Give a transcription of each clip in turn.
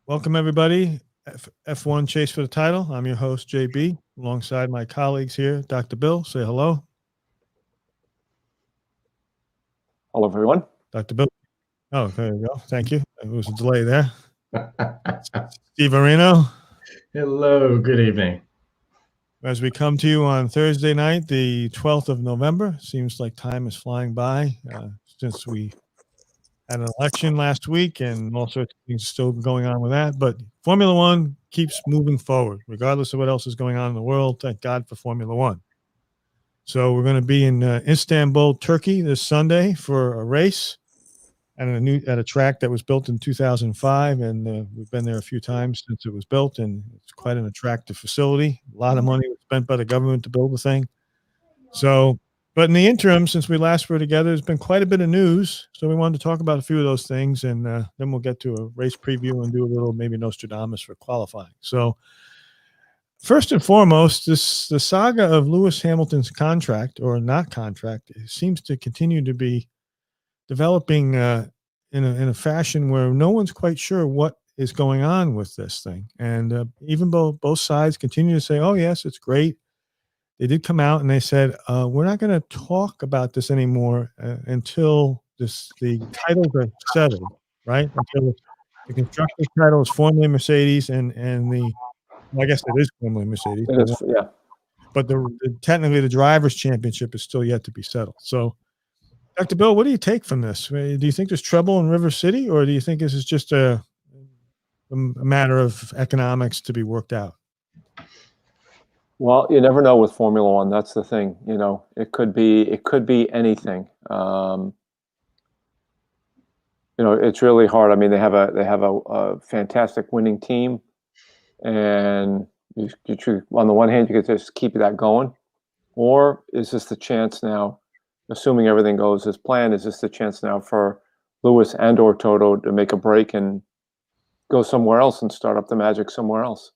Welcome, everybody. F1 Chase for the Title. I'm your host, JB, alongside my colleagues here. Dr. Bill, say hello. Hello, everyone. Dr. Bill. Oh, there you go. Thank you. There was a delay there. Steve Areno. Hello, good evening. As we come to you on Thursday night, the 12th of November, seems like time is flying by since we had an election last week and all sorts of things still going on with that. But Formula One keeps moving forward, regardless of what else is going on in the world. Thank God for Formula One. So we're going to be in Istanbul, Turkey this Sunday for a race at a track that was built in 2005. And we've been there a few times since it was built, and it's quite an attractive facility. A lot of money was spent by the government to build the thing. So, but in the interim, since we last were together, there's been quite a bit of news. So we wanted to talk about a few of those things, and then we'll get to a race preview and do a little maybe Nostradamus for qualifying. So first and foremost, the saga of Lewis Hamilton's contract or not contract seems to continue to be developing in a fashion where no one's quite sure what is going on with this thing. And even though both sides continue to say, oh, yes, it's great, they did come out and they said, we're not going to talk about this anymore until the titles are settled, right? Until the constructor's title is formerly Mercedes and I guess it is formerly Mercedes. Yeah. But technically the driver's championship is still yet to be settled. So, Dr. Bill, what do you take from this? Do you think there's trouble in River City, or do you think this is just a matter of economics to be worked out? Well, you never know with Formula One. That's the thing. You know, it could be anything. It's really hard. I mean, they have a fantastic winning team, and you on the one hand, you could just keep that going, or is this the chance now, assuming everything goes as planned, is this the chance now for Lewis and or Toto to make a break and go somewhere else and start up the magic somewhere else?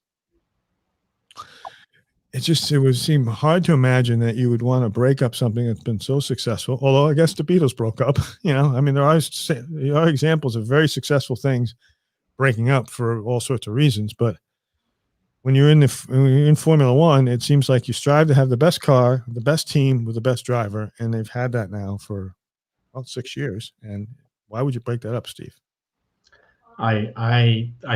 It would seem hard to imagine that you would want to break up something that's been so successful. Although I guess the Beatles broke up, I mean, there are examples of very successful things breaking up for all sorts of reasons. But when you're in Formula One, it seems like you strive to have the best car, the best team with the best driver. And they've had that now for about 6 years. And why would you break that up, Steve? I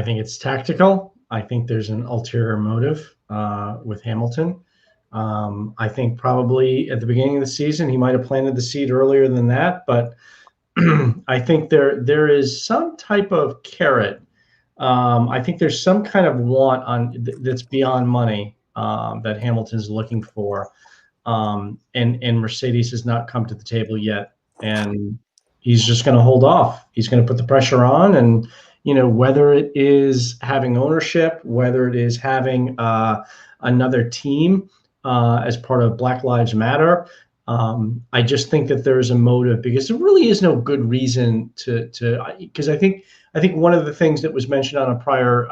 think it's tactical. I think there's an ulterior motive with Hamilton. I think probably at the beginning of the season, he might have planted the seed earlier than that, but I think there is some type of carrot. I think there's some kind of want that's beyond money that Hamilton's looking for, and Mercedes has not come to the table yet, and he's just going to hold off. He's going to put the pressure on, and whether it is having ownership, whether it is having another team as part of Black Lives Matter. I just think that there is a motive, because there really is no good reason because I think one of the things that was mentioned on a prior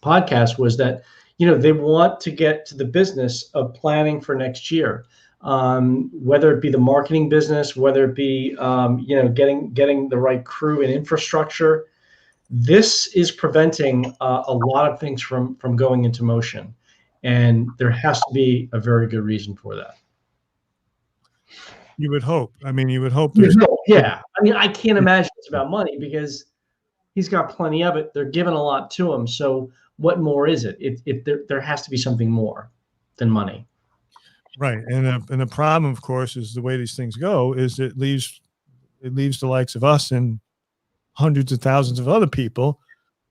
podcast was that, they want to get to the business of planning for next year. Whether it be the marketing business, whether it be, getting the right crew and infrastructure. This is preventing a lot of things from going into motion. And there has to be a very good reason for that. You would hope. I mean, you would hope. Yeah. I mean, I can't imagine it's about money, because he's got plenty of it. They're giving a lot to him. So what more is it? There has to be something more than money. Right. And the problem, of course, is the way these things go is it leaves the likes of us and hundreds of thousands of other people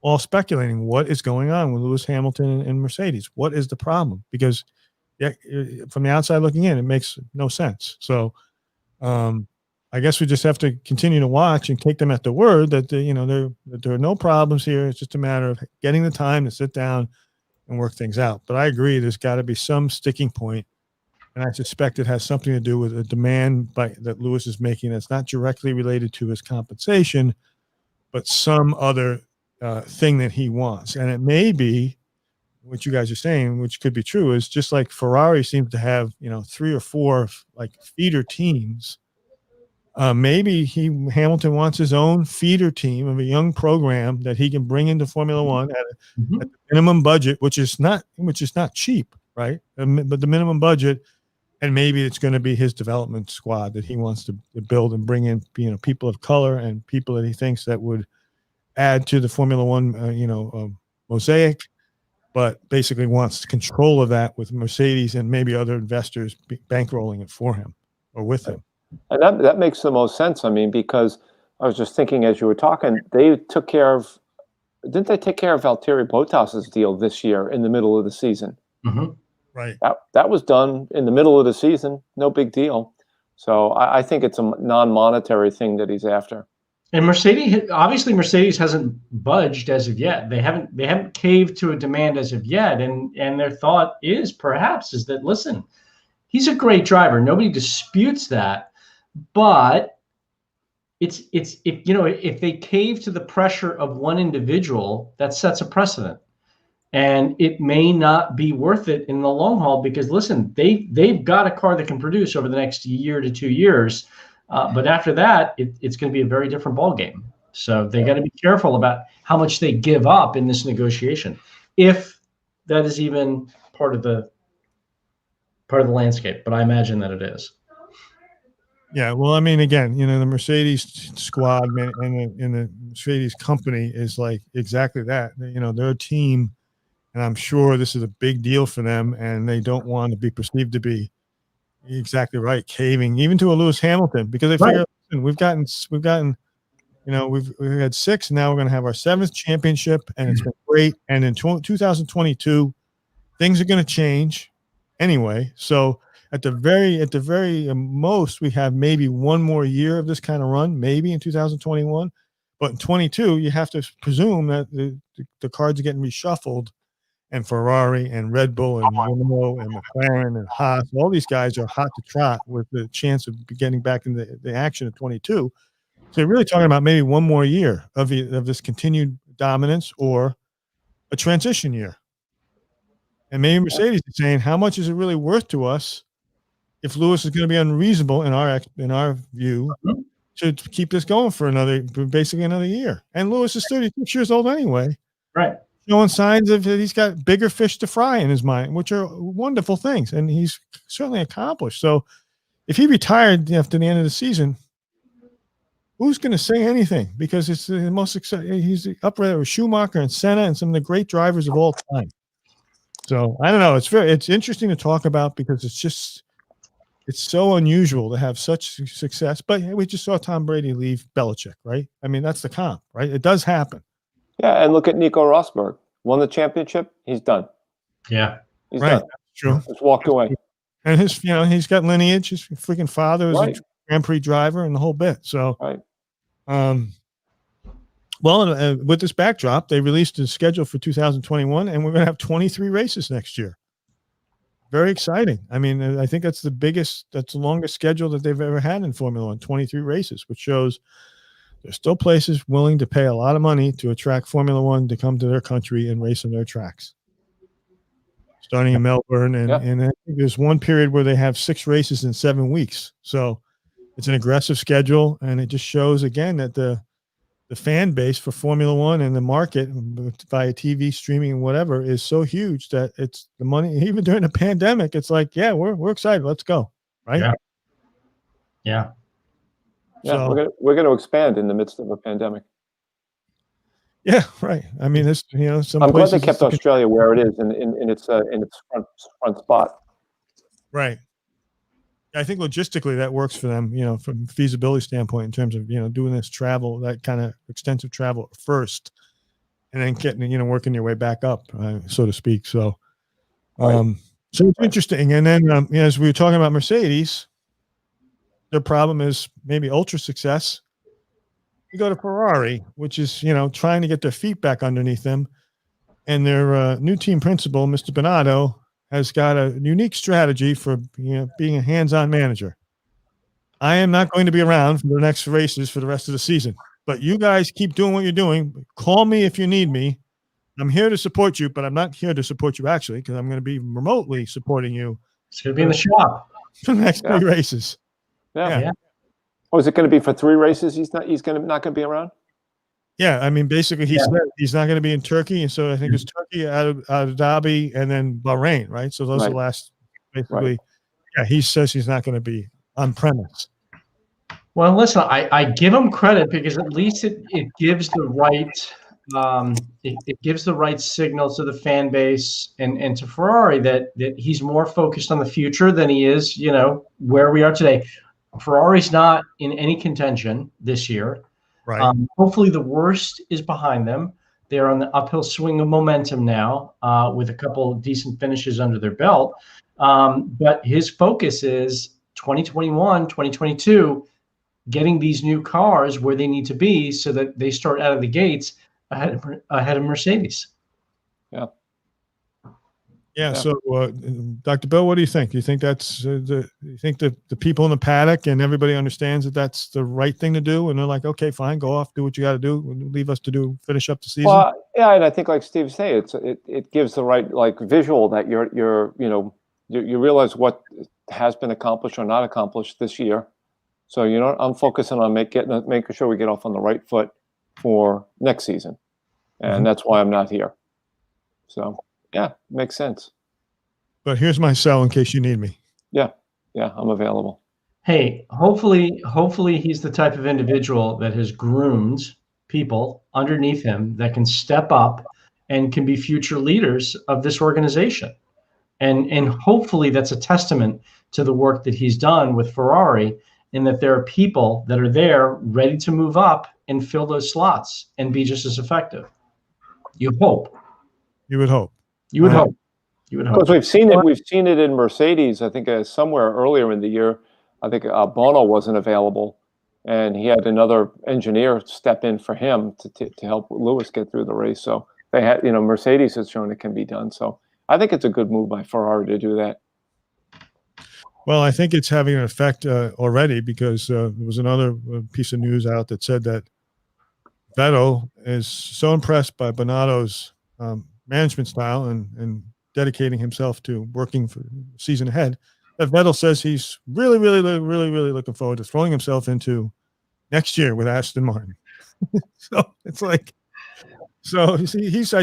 all speculating what is going on with Lewis Hamilton and Mercedes. What is the problem? Because from the outside looking in, it makes no sense. So I guess we just have to continue to watch and take them at the word that there are no problems here. It's just a matter of getting the time to sit down and work things out. But I agree, there's got to be some sticking point, and I suspect it has something to do with a demand that Lewis is making that's not directly related to his compensation, but some other thing that he wants. And it may be what you guys are saying, which could be true, is just like Ferrari seems to have 3 or 4 like feeder teams. maybe Hamilton wants his own feeder team of a young program that he can bring into Formula One at the minimum budget, which is not cheap, right? But the minimum budget, and maybe it's going to be his development squad that he wants to build and bring in, people of color and people that he thinks that would add to the Formula One, mosaic, but basically wants control of that with Mercedes and maybe other investors bankrolling it for him or with him. And that makes the most sense. I mean, because I was just thinking as you were talking, didn't they take care of Valtteri Bottas's deal this year in the middle of the season? Mm-hmm. Right. That was done in the middle of the season. No big deal. So I think it's a non-monetary thing that he's after. And Mercedes hasn't budged as of yet. They haven't caved to a demand as of yet. And their thought is that, listen, he's a great driver. Nobody disputes that. But if they cave to the pressure of one individual, that sets a precedent. And it may not be worth it in the long haul because, listen, they've got a car that can produce over the next year to 2 years. But after that, it's going to be a very different ball game. So they got to be careful about how much they give up in this negotiation, if that is even part of the landscape. But I imagine that it is. Yeah, well, I mean, again, the Mercedes squad and the Mercedes company is like exactly that. They're a team, and I'm sure this is a big deal for them, and they don't want to be perceived to be exactly right, caving even to a Lewis Hamilton, because they figure, listen, we've had 6, and now we're going to have our 7th championship, and it's been great. And in 2022, things are going to change anyway. So at the very most, we have maybe one more year of this kind of run, maybe in 2021. But in 22, you have to presume that the cards are getting reshuffled, and Ferrari and Red Bull and Renault and McLaren and Haas, all these guys are hot to trot with the chance of getting back in the action of 22. So you're really talking about maybe one more year of this continued dominance or a transition year. And maybe Mercedes is saying, how much is it really worth to us if Lewis is going to be unreasonable in our view to keep this going for basically another year? And Lewis is 36 years old anyway. Right. Showing signs of that he's got bigger fish to fry in his mind, which are wonderful things. And he's certainly accomplished. So if he retired after the end of the season, who's going to say anything? Because it's the most exciting. He's up there with Schumacher and Senna and some of the great drivers of all time. So I don't know. It's interesting to talk about because it's so unusual to have such success. But we just saw Tom Brady leave Belichick, right? I mean, that's the comp, right? It does happen. Yeah, and look at Nico Rosberg. Won the championship. He's done. Yeah, he's right. done. That's true. Just walked away. And he's got lineage. His freaking father was a Grand Prix driver and the whole bit. So, with this backdrop, they released a schedule for 2021, and we're going to have 23 races next year. Very exciting. I mean, I think that's the longest schedule that they've ever had in Formula One, 23 races, which shows there's still places willing to pay a lot of money to attract Formula One to come to their country and race on their tracks. Starting in Melbourne, and I think there's one period where they have 6 races in 7 weeks. So it's an aggressive schedule, and it just shows again that the fan base for Formula One and the market via TV streaming and whatever is so huge that it's the money. Even during the pandemic, it's like, yeah, we're excited. Let's go, right? Yeah. So, we're going to expand in the midst of a pandemic. Yeah, right. I mean, this some. I'm glad they kept Australia where it is in its front spot. Right. I think logistically that works for them. From a feasibility standpoint, in terms of doing this travel, that kind of extensive travel first, and then getting working your way back up, so to speak. So, so it's interesting. And then as we were talking about Mercedes. Their problem is maybe ultra success. You go to Ferrari, which is, trying to get their feet back underneath them. And their new team principal, Mr. Bernardo, has got a unique strategy for, being a hands-on manager. I am not going to be around for the next races for the rest of the season, but you guys keep doing what you're doing. Call me if you need me. I'm here to support you, but I'm not here to support you actually, because I'm going to be remotely supporting you. It's going to be in the shop for the next 3 races. Yeah. Oh, is it going to be for 3 races? He's not going to be around? Yeah, I mean, basically, he Yeah. said he's not going to be in Turkey, and so I think it's Turkey, Abu Dhabi, and then Bahrain, right? So those are Right. the last, basically. Right. Yeah, he says he's not going to be on premise. Well, listen, I give him credit because at least it gives the right it gives the right signal to the fan base and to Ferrari that he's more focused on the future than he is, where we are today. Ferrari's not in any contention this year. Right. Hopefully the worst is behind them. They're on the uphill swing of momentum now, with a couple of decent finishes under their belt. But his focus is 2021, 2022, getting these new cars where they need to be so that they start out of the gates ahead of Mercedes. Yeah. Yeah. So, Dr. Bill, what do you think? Do you think that's you think the people in the paddock and everybody understands that that's the right thing to do, and they're like, okay, fine, go off, do what you got to do, leave us to finish up the season? Well, yeah, and I think like Steve said, it gives the right like visual that you realize what has been accomplished or not accomplished this year. So I'm focusing on making sure we get off on the right foot for next season, and that's why I'm not here. So yeah, makes sense. But here's my cell in case you need me. Yeah, I'm available. Hey, hopefully he's the type of individual that has groomed people underneath him that can step up and can be future leaders of this organization. And hopefully that's a testament to the work that he's done with Ferrari, in that there are people that are there ready to move up and fill those slots and be just as effective. You hope. You would hope. You would hope. You would hope. Because we've seen it. We've seen it in Mercedes. I think somewhere earlier in the year, I think Bono wasn't available, and he had another engineer step in for him to help Lewis get through the race. So they had, Mercedes has shown it can be done. So I think it's a good move by Ferrari to do that. Well, I think it's having an effect already, because there was another piece of news out that said that Vettel is so impressed by Bonato's management style and dedicating himself to working for the season ahead, that Vettel says he's really, really, really, really, really looking forward to throwing himself into next year with Aston Martin. So it's like, so I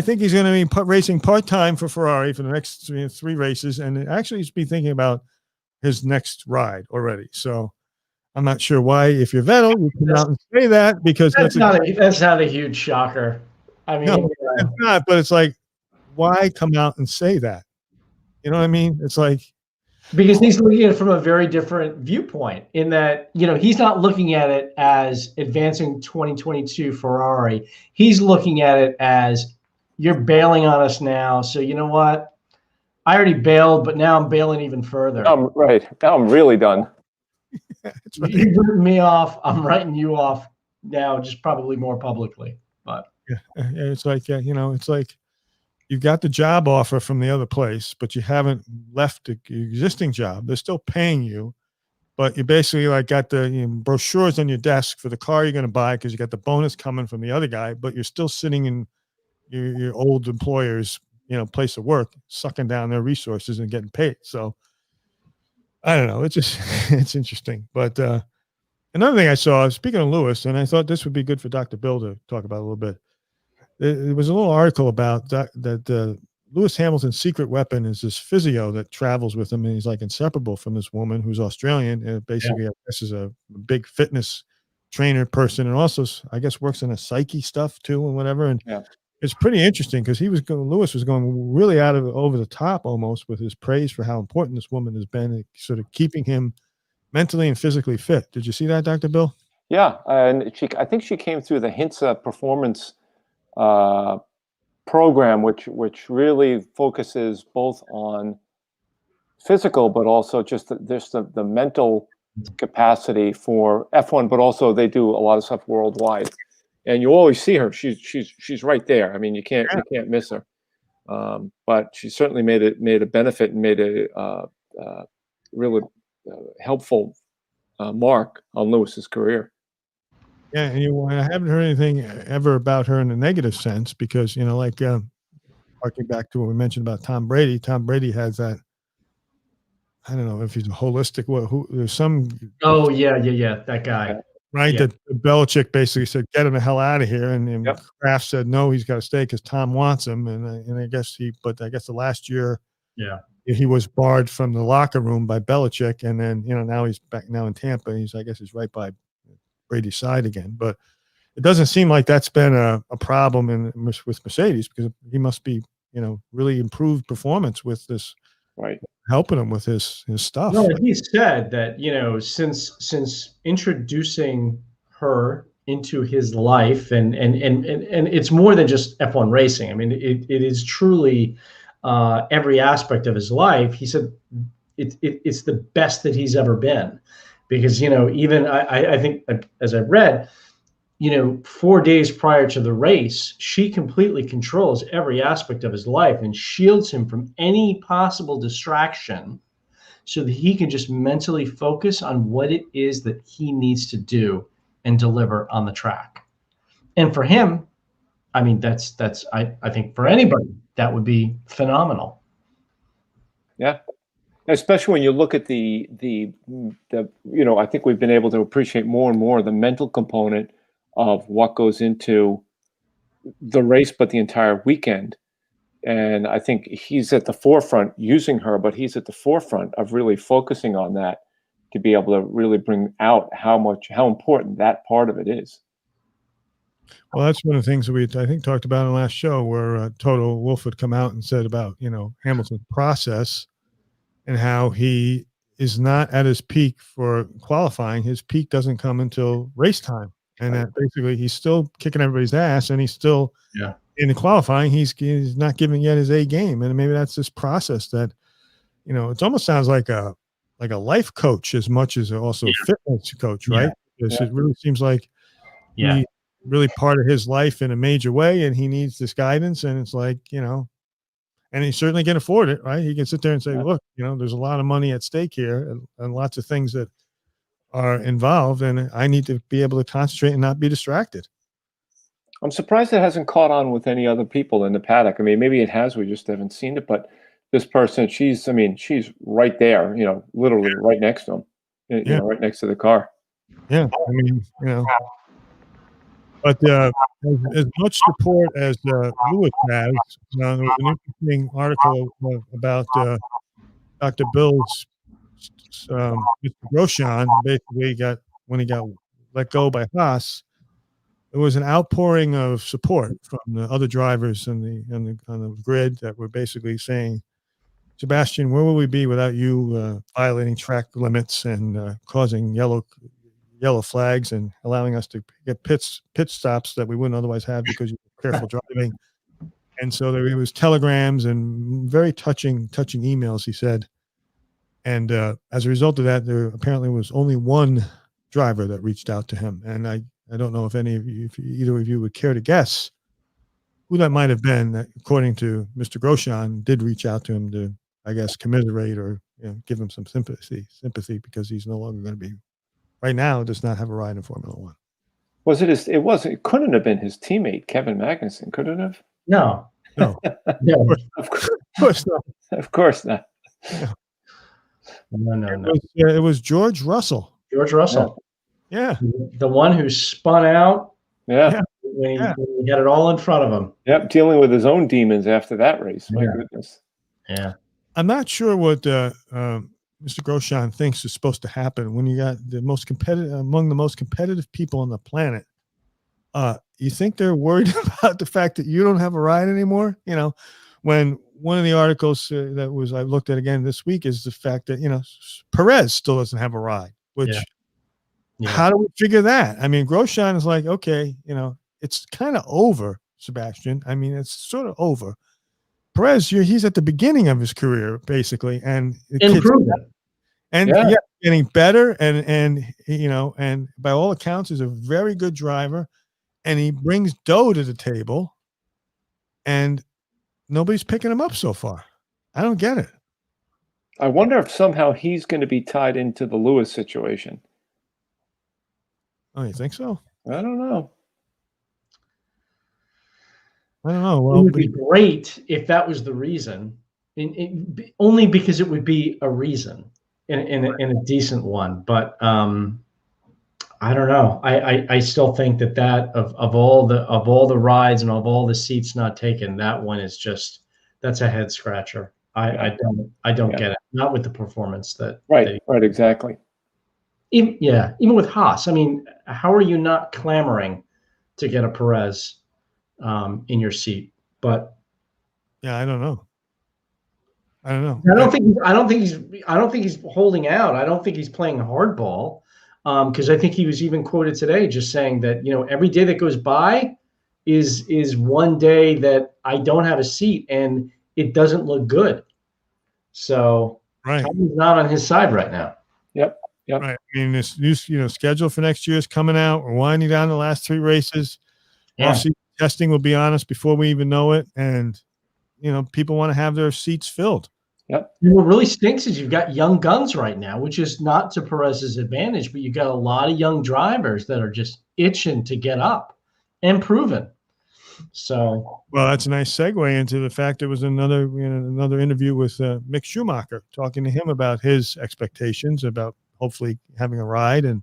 think he's going to be racing part-time for Ferrari for the next 3 races, and actually he's been thinking about his next ride already. So I'm not sure why, if you're Vettel, you come out and say that, because that's not a huge shocker. I mean, no, it's not, but it's like, why come out and say that? You know what I mean? It's like, because he's looking at it from a very different viewpoint, in that, he's not looking at it as advancing 2022 Ferrari. He's looking at it as, you're bailing on us now. So you know what? I already bailed, but now I'm bailing even further. Right. Now I'm really done. it's right. You've written me off. I'm writing you off now, just probably more publicly. But Yeah, it's like, it's like you've got the job offer from the other place, but you haven't left the existing job. They're still paying you, but you basically like got the brochures on your desk for the car you're going to buy, because you got the bonus coming from the other guy, but you're still sitting in your old employer's place of work, sucking down their resources and getting paid. So I don't know. It's just it's interesting. But another thing I saw, speaking of Lewis, and I thought this would be good for Dr. Bill to talk about a little bit. There was a little article about that Lewis Hamilton's secret weapon is this physio that travels with him, and he's like inseparable from this woman who's Australian, and basically, I guess, is a big fitness trainer person, and also, I guess, works in a psyche stuff too, and whatever. And it's pretty interesting, because Lewis was going really over the top almost with his praise for how important this woman has been, sort of keeping him mentally and physically fit. Did you see that, Dr. Bill? Yeah, and I think she came through the HINSA performance program, which really focuses both on physical, but also just the mental capacity for F1, but also they do a lot of stuff worldwide. And you always see her. She's right there. I mean, you can't miss her. But she certainly made a benefit and made a really helpful mark on Lewis's career. Yeah, and I haven't heard anything ever about her in a negative sense, because like harking back to what we mentioned about Tom Brady. Tom Brady has that I don't know if he's a holistic. There's some Oh yeah, that guy. Yeah. right Yeah. that Belichick basically said, "Get him the hell out of here," and Yep. Kraft said, "No, he's got to stay because Tom wants him." And I guess the last year, Yeah. he was barred from the locker room by Belichick, and then now he's back now in Tampa. I guess he's right by Brady's side again, but it doesn't seem like that's been a problem with Mercedes, because he must be really improved performance with this, Right. helping him with his stuff. No, he said that, since introducing her into his life, and it's more than just F1 racing. I mean, it is truly every aspect of his life. He said it's the best that he's ever been, because even I think, as I've read, 4 days prior to the race, she completely controls every aspect of his life and shields him from any possible distraction, so that he can just mentally focus on what it is that he needs to do and deliver on the track. And for him, I mean, I think for anybody, that would be phenomenal. Yeah. Especially when you look at the I think we've been able to appreciate more and more the mental component of what goes into the race, but the entire weekend. And I think he's at the forefront using her, but he's at the forefront of really focusing on that, to be able to really bring out how important that part of it is. Well, that's one of the things that we, I think, talked about in the last show, where Toto Wolff would come out and said about Hamilton's process, and how he is not at his peak for qualifying. His peak doesn't come until race time, and that basically he's still kicking everybody's ass, and he's still in the qualifying. He's not giving yet his A game, and maybe that's this process that it almost sounds like a life coach as much as also a fitness coach, right? Because it really seems like he's really part of his life in a major way, and he needs this guidance, and it's like and he certainly can afford it, right? He can sit there and say, look, there's a lot of money at stake here, and lots of things that are involved, and I need to be able to concentrate and not be distracted. I'm surprised it hasn't caught on with any other people in the paddock. I mean, maybe it has, we just haven't seen it, but this person, she's right there, literally right next to him, right next to the car. Yeah. I mean, but as much support as Lewis has, there was an interesting article about Dr. Bill's Mr. Grosjean. Basically, when he got let go by Haas, there was an outpouring of support from the other drivers on the grid that were basically saying, Sebastian, where will we be without you violating track limits and causing yellow flags and allowing us to get pit stops that we wouldn't otherwise have because you were careful driving. And so there was telegrams and very touching emails, he said. And as a result of that, there apparently was only one driver that reached out to him. And I don't know if either of you would care to guess who that might have been, that, according to Mr. Grosjean, did reach out to him to, I guess, commiserate or give him some sympathy because he's no longer going to be, right now, does not have a ride in Formula One. Was it it couldn't have been his teammate, Kevin Magnussen, could it have? No. No. Of course not. Of course not. No. It was George Russell. George Russell. Yeah. The one who spun out Yeah. when he had it all in front of him. Yep, dealing with his own demons after that race. My goodness. Yeah. I'm not sure what Mr. Grosjean thinks is supposed to happen when you got among the most competitive people on the planet. You think they're worried about the fact that you don't have a ride anymore? When one of the articles I looked at again this week is the fact that, Perez still doesn't have a ride, which how do we figure that? I mean, Grosjean is like, okay, it's kind of over, Sebastian. I mean, it's sort of over. Perez, he's at the beginning of his career, basically, and improvement. And getting better, and by all accounts is a very good driver, and he brings dough to the table, and nobody's picking him up so far. I don't get it. I wonder if somehow he's going to be tied into the Lewis situation. Oh, you think so? I don't know. Well, it would be great if that was the reason, only because it would be a reason. in a decent one. But I don't know. I still think that of all the rides and of all the seats not taken, that one is just that's a head scratcher. I don't Yeah. get it. Not with the performance that Right, exactly. even with Haas. I mean, how are you not clamoring to get a Perez in your seat? But Yeah, I don't know. I don't know. I don't think he's holding out. I don't think he's playing hardball. Because I think he was even quoted today just saying that, every day that goes by is one day that I don't have a seat and it doesn't look good. So Right. Time's not on his side right now. Yep. Right. I mean, this new schedule for next year is coming out. We're winding down the last 3 races. Yeah. Off-season testing will be on us before we even know it, and people want to have their seats filled. Yep. And what really stinks is you've got young guns right now, which is not to Perez's advantage, but you've got a lot of young drivers that are just itching to get up and proven. So, well, that's a nice segue into the fact there was another interview with Mick Schumacher, talking to him about his expectations about hopefully having a ride, and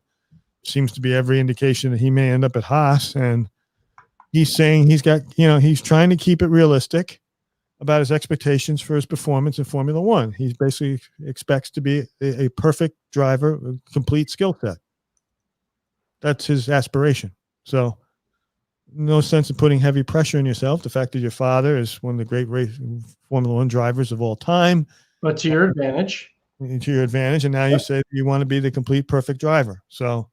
seems to be every indication that he may end up at Haas. And he's saying he's got, he's trying to keep it realistic about his expectations for his performance in Formula One. He basically expects to be a perfect driver, a complete skill set. That's his aspiration. So no sense in putting heavy pressure on yourself. The fact that your father is one of the great Formula One drivers of all time. but to your advantage. And now you say you want to be the complete perfect driver. So,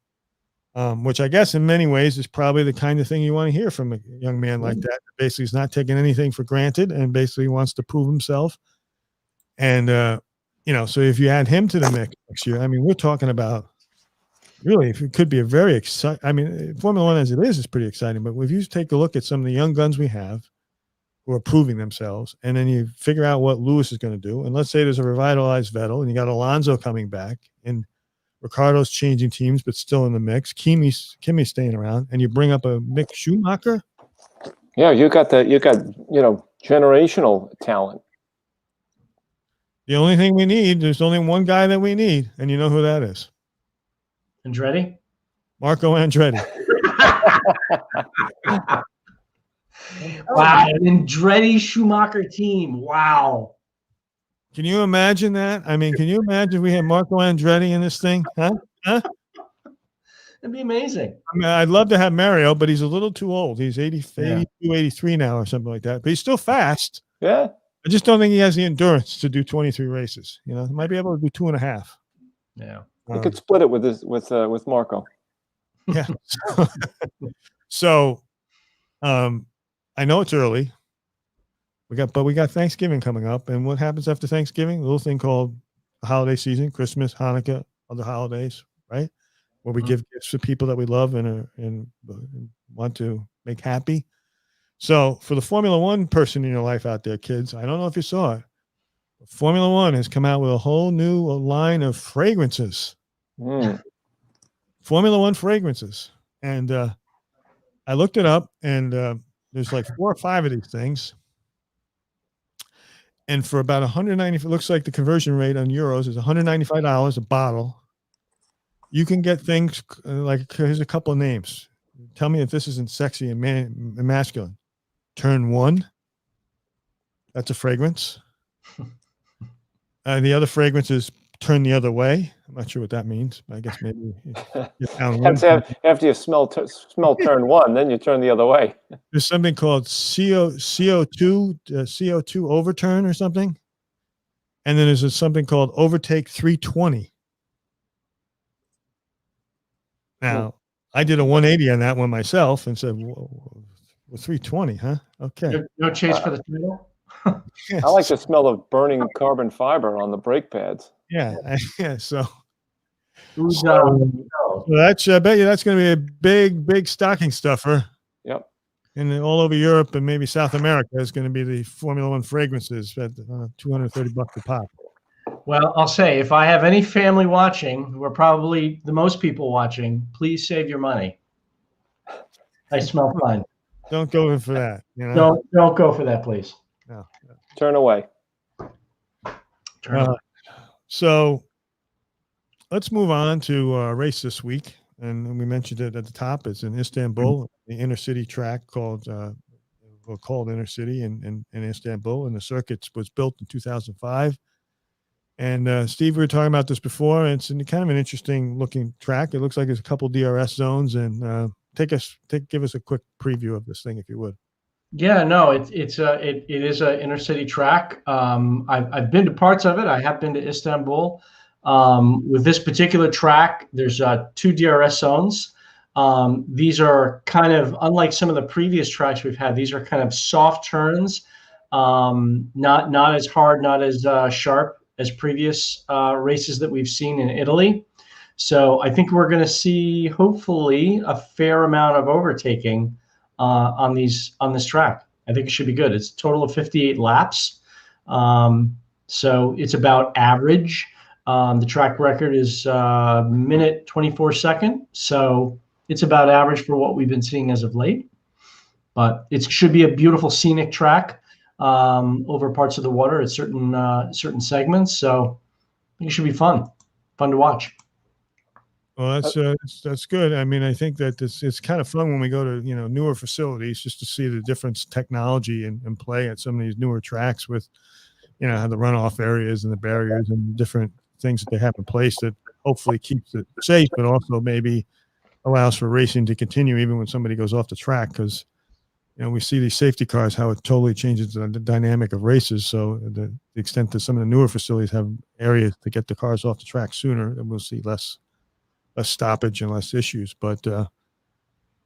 which I guess in many ways is probably the kind of thing you want to hear from a young man like that. Basically, he's not taking anything for granted and basically wants to prove himself. And, so if you add him to the mix next year, I mean, we're talking about really, if it could be a very exciting, I mean, Formula One as it is pretty exciting, but if you take a look at some of the young guns we have who are proving themselves, and then you figure out what Lewis is going to do, and let's say there's a revitalized Vettel and you got Alonso coming back and Ricardo's changing teams, but still in the mix. Kimi's staying around, and you bring up a Mick Schumacher. Yeah, you got generational talent. The only thing we need, there's only one guy that we need, and you know who that is? Andretti? Marco Andretti. Wow, an Andretti Schumacher team. Wow. Can you imagine that? I mean, can you imagine if we had Marco Andretti in this thing? Huh? That'd be amazing. I mean, I'd love to have Mario, but he's a little too old. He's 82, 83 now or something like that. But he's still fast. Yeah. I just don't think he has the endurance to do 23 races. He might be able to do 2.5. Yeah. You could split it with Marco. Yeah. So, I know it's early. We got Thanksgiving coming up, and what happens after Thanksgiving? A little thing called the holiday season, Christmas, Hanukkah, other holidays, right? Where we give gifts to people that we love and want to make happy. So for the Formula One person in your life out there, kids, I don't know if you saw it. Formula One has come out with a whole new line of fragrances. Formula One fragrances. And I looked it up, and there's like 4 or 5 of these things. And for about 190, it looks like the conversion rate on euros is $195 a bottle. You can get things like, here's a couple of names. Tell me if this isn't sexy and masculine. Turn 1. That's a fragrance. The other fragrance is Turn the Other Way. I'm not sure what that means, but I guess maybe after you smell turn 1, then you turn the other way. There's something called CO2 overturn or something. And then there's something called Overtake 320. Now, I did a 180 on that one myself and said, whoa, 320, huh? Okay. No chase for the title? Yes. I like the smell of burning carbon fiber on the brake pads. Yeah. So that's, I bet you that's going to be a big stocking stuffer. Yep. And all over Europe and maybe South America is going to be the Formula One fragrances at $230 a pop. Well, I'll say, if I have any family watching, who are probably the most people watching, please save your money. I smell fine. Don't go in for that. Don't go for that, please. No. Turn away. Turn away. So let's move on to a race this week. And we mentioned it at the top. It's in Istanbul, the inner city track called Inner City in Istanbul. And the circuit was built in 2005. And Steve, we were talking about this before. It's kind of an interesting looking track. It looks like there's a couple DRS zones. And give us a quick preview of this thing, if you would. Yeah, no, it is a inner city track. I've been to parts of it. I have been to Istanbul. With this particular track, there's 2 DRS zones. These are kind of unlike some of the previous tracks we've had. These are kind of soft turns, not as hard, not as sharp as previous races that we've seen in Italy. So I think we're going to see hopefully a fair amount of overtaking on this track. I think it should be good. It's a total of 58 laps. So it's about average. The track record is minute 24 second. So it's about average for what we've been seeing as of late. But it should be a beautiful scenic track over parts of the water at certain segments. So I think it should be fun to watch. Well, that's good. I mean, I think that it's kind of fun when we go to newer facilities just to see the difference technology and play at some of these newer tracks with how the runoff areas and the barriers and different things that they have in place that hopefully keeps it safe, but also maybe allows for racing to continue even when somebody goes off the track, because we see these safety cars, how it totally changes the dynamic of races. So the extent that some of the newer facilities have areas to get the cars off the track sooner, then we'll see less stoppage and less issues. But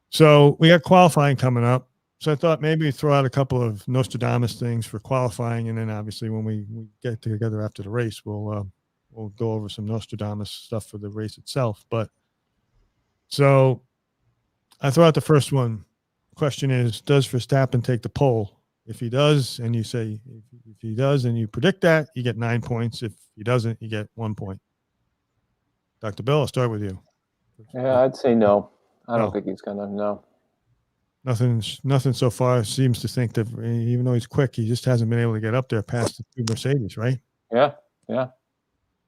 so we got qualifying coming up. So I thought maybe throw out a couple of Nostradamus things for qualifying, and then obviously when we get together after the race, we'll go over some Nostradamus stuff for the race itself. But so I throw out the first one. Question is, does Verstappen take the pole? If he does, and you say if he does, and you predict that, you get 9 points. If he doesn't, you get 1 point. Dr. Bill, I'll start with you. Yeah, I'd say no. I don't think he's gonna. No. Nothing so far seems to think that even though he's quick, he just hasn't been able to get up there past the 2 Mercedes, right? Yeah.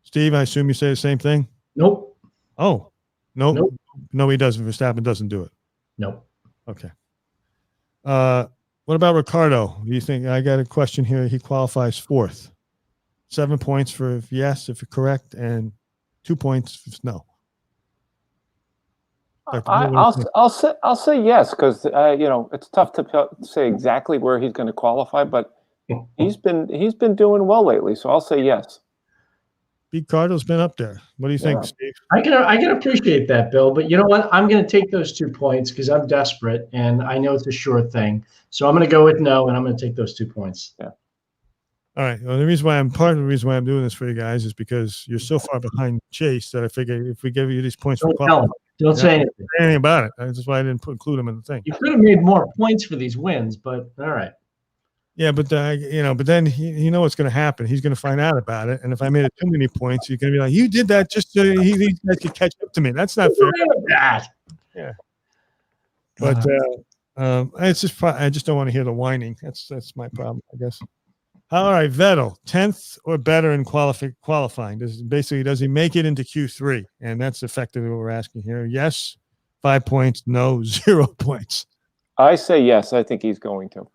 Steve, I assume you say the same thing? Nope. Oh, nope. Nope. No, he doesn't. Verstappen doesn't do it. Nope. Okay. What about Ricardo? Do you think, I got a question here. He qualifies 4th. 7 points for if yes, if you're correct, and 2 points if no. I'll say yes, because it's tough to say exactly where he's going to qualify, but he's been doing well lately, so I'll say yes. Ricardo's been up there. What do you think, Steve? I can appreciate that, Bill, but you know what? I'm going to take those 2 points because I'm desperate and I know it's a sure thing. So I'm going to go with no, and I'm going to take those 2 points. Yeah. All right. Well, part of the reason why I'm doing this for you guys is because you're so far behind Chase that I figure if we give you these points, don't say anything about it. That's why I didn't include them in the thing. You could have made more points for these wins, but all right. Yeah, but but then you know what's going to happen. He's going to find out about it, and if I made it too many points, he's going to be like, "You did that just so these guys could catch up to me." That's not fair. Yeah. But it's just I just don't want to hear the whining. That's my problem, I guess. All right, Vettel, 10th or better in qualifying. Does he make it into Q3? And that's effectively what we're asking here. Yes, 5 points. No, 0 points. I say yes. I think he's going to.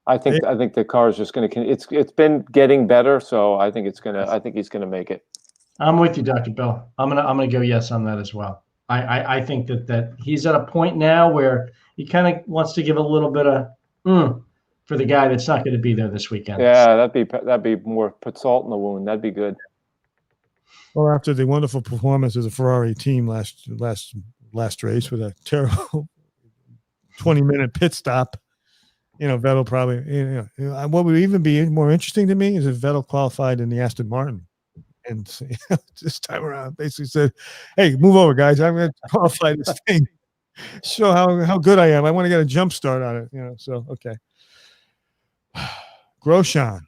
I think the car is just going to. It's been getting better, so I think he's going to make it. I'm with you, Dr. Bill. I'm gonna go yes on that as well. I think that he's at a point now where he kind of wants to give a little bit of for the guy that's not going to be there this weekend. Yeah, that'd be more put salt in the wound. That'd be good. Well, after the wonderful performance of the Ferrari team last race with a terrible 20-minute pit stop, Vettel probably. What would even be more interesting to me is if Vettel qualified in the Aston Martin, and this time around basically said, "Hey, move over, guys. I'm going to qualify this thing. Show how good I am. I want to get a jump start on it." So okay. Grosjean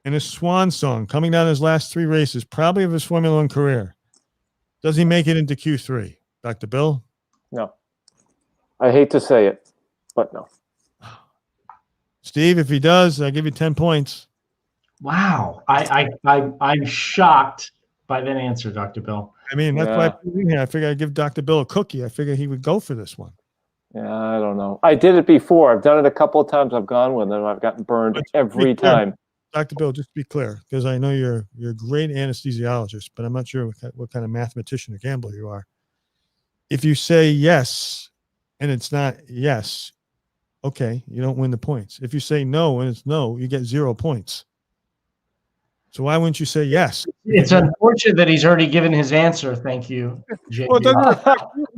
in his swan song, coming down his last 3 races, probably of his Formula One career. Does he make it into Q3? Dr. Bill? No. I hate to say it, but no. Steve, if he does, I'll give you 10 points. Wow. I'm shocked by that answer, Dr. Bill. I mean, that's why I Yeah. put it in here. I figured I'd give Dr. Bill a cookie. I figured he would go for this one. Yeah, I don't know. I did it before. I've done it a couple of times. I've gone with them. I've gotten burned But every be clear, time. Dr. Bill, just to be clear, because I know you're a great anesthesiologist, but I'm not sure what kind of mathematician or gambler you are. If you say yes and it's not yes, okay, you don't win the points. If you say no and it's no, you get 0 points. So why wouldn't you say yes? It's unfortunate that he's already given his answer. Thank you, JD. Well, it doesn't-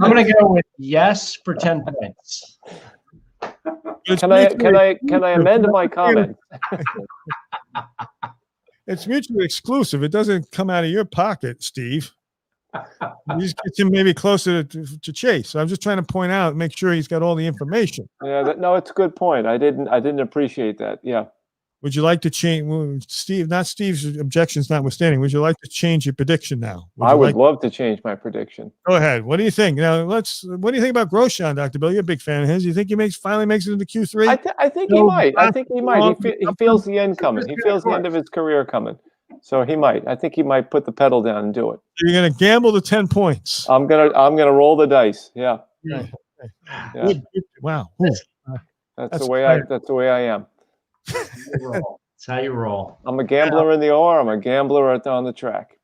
I'm going to go with yes for 10 points. it's Can I mutually amend my exclusive. comment? It's mutually exclusive. It doesn't come out of your pocket, Steve. You just get him maybe closer to Chase. I'm just trying to point out, make sure he's got all the information. Yeah, no, it's a good point. I didn't appreciate that. Yeah. Would you like to change, Steve? Not Steve's objections notwithstanding. Would you like to change your prediction now? I would love to change my prediction. Go ahead. What do you think? Now, what do you think about Grosjean, Dr. Bill? You're a big fan of his. You think he finally makes it into Q3? I think he might. I think he might. He feels the end coming. He feels the end of his career coming. So he might. I think he might put the pedal down and do it. You're going to gamble the 10 points. I'm gonna roll the dice. Yeah. Yeah. Yeah. Wow. Ooh. That's the way I am. That's how you roll. I'm a gambler in the OR. I'm a gambler on the track.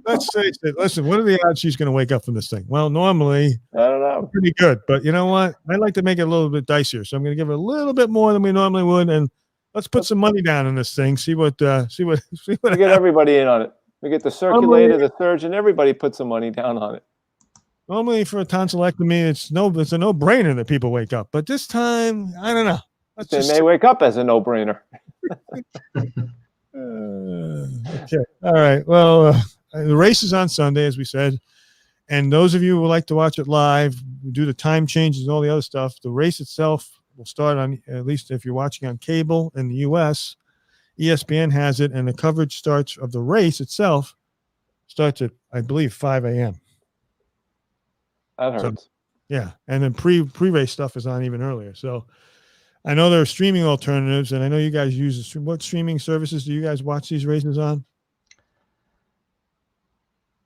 Let's say, listen, what are the odds she's going to wake up from this thing? Well, normally, I don't know. pretty good. But you know what? I'd like to make it a little bit dicier. So I'm going to give her a little bit more than we normally would. And let's put some money down in this thing. See what We get everybody in on it. We get the circulator, the surgeon, everybody put some money down on it. Normally for a tonsillectomy, it's a no-brainer that people wake up. But this time, I don't know. They may wake up as a no-brainer. Okay. All right. Well, the race is on Sunday, as we said. And those of you who would like to watch it live, do the time changes and all the other stuff, the race itself will start on, at least if you're watching on cable in the U.S., ESPN has it, and the coverage starts of the race itself starts at, I believe, 5 a.m. That hurts. So, yeah. And then pre-race stuff is on even earlier. So I know there are streaming alternatives, and I know you guys use what streaming services do you guys watch these races on?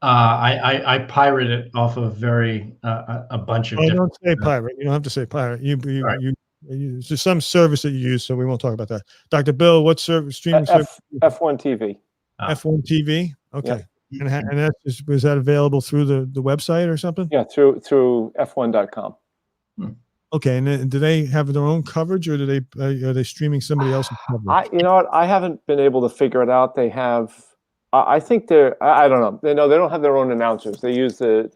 I pirate it off of a bunch of. Don't say pirate. You don't have to say pirate. It's just some service that you use, so we won't talk about that. Dr. Bill, what streaming service? F1 TV. F1 TV. Okay. Yep. And was that available through the website or something? Yeah, through f1.com. Okay, and do they have their own coverage, or are they streaming somebody else's coverage? You know what? I haven't been able to figure it out. They have. I think they're. I don't know. They don't have their own announcers. They use the.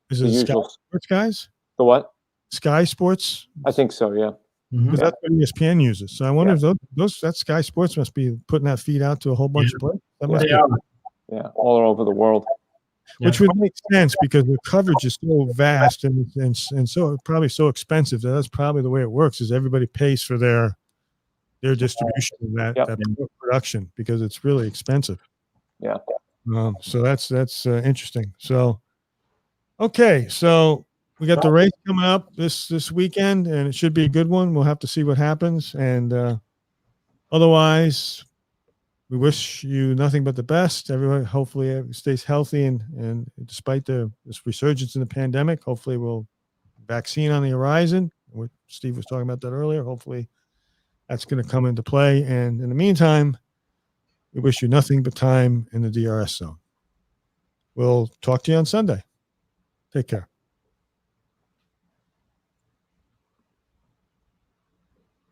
Is it usual. Sky Sports guys? The what? Sky Sports. I think so. Yeah. Because that's what ESPN uses. So I wonder if that Sky Sports must be putting that feed out to a whole bunch of players. That must be. Yeah, all over the world. Which would make sense because the coverage is so vast and so probably so expensive that that's probably the way it works. Is everybody pays for their distribution of that production because it's really expensive. Yeah. So that's interesting. So, okay, so we got the race coming up this weekend, and it should be a good one. We'll have to see what happens, and otherwise, we wish you nothing but the best. Everyone hopefully stays healthy, and despite this resurgence in the pandemic, hopefully we'll vaccine on the horizon. Steve was talking about that earlier. Hopefully that's going to come into play. And in the meantime, we wish you nothing but time in the DRS zone. We'll talk to you on Sunday. Take care.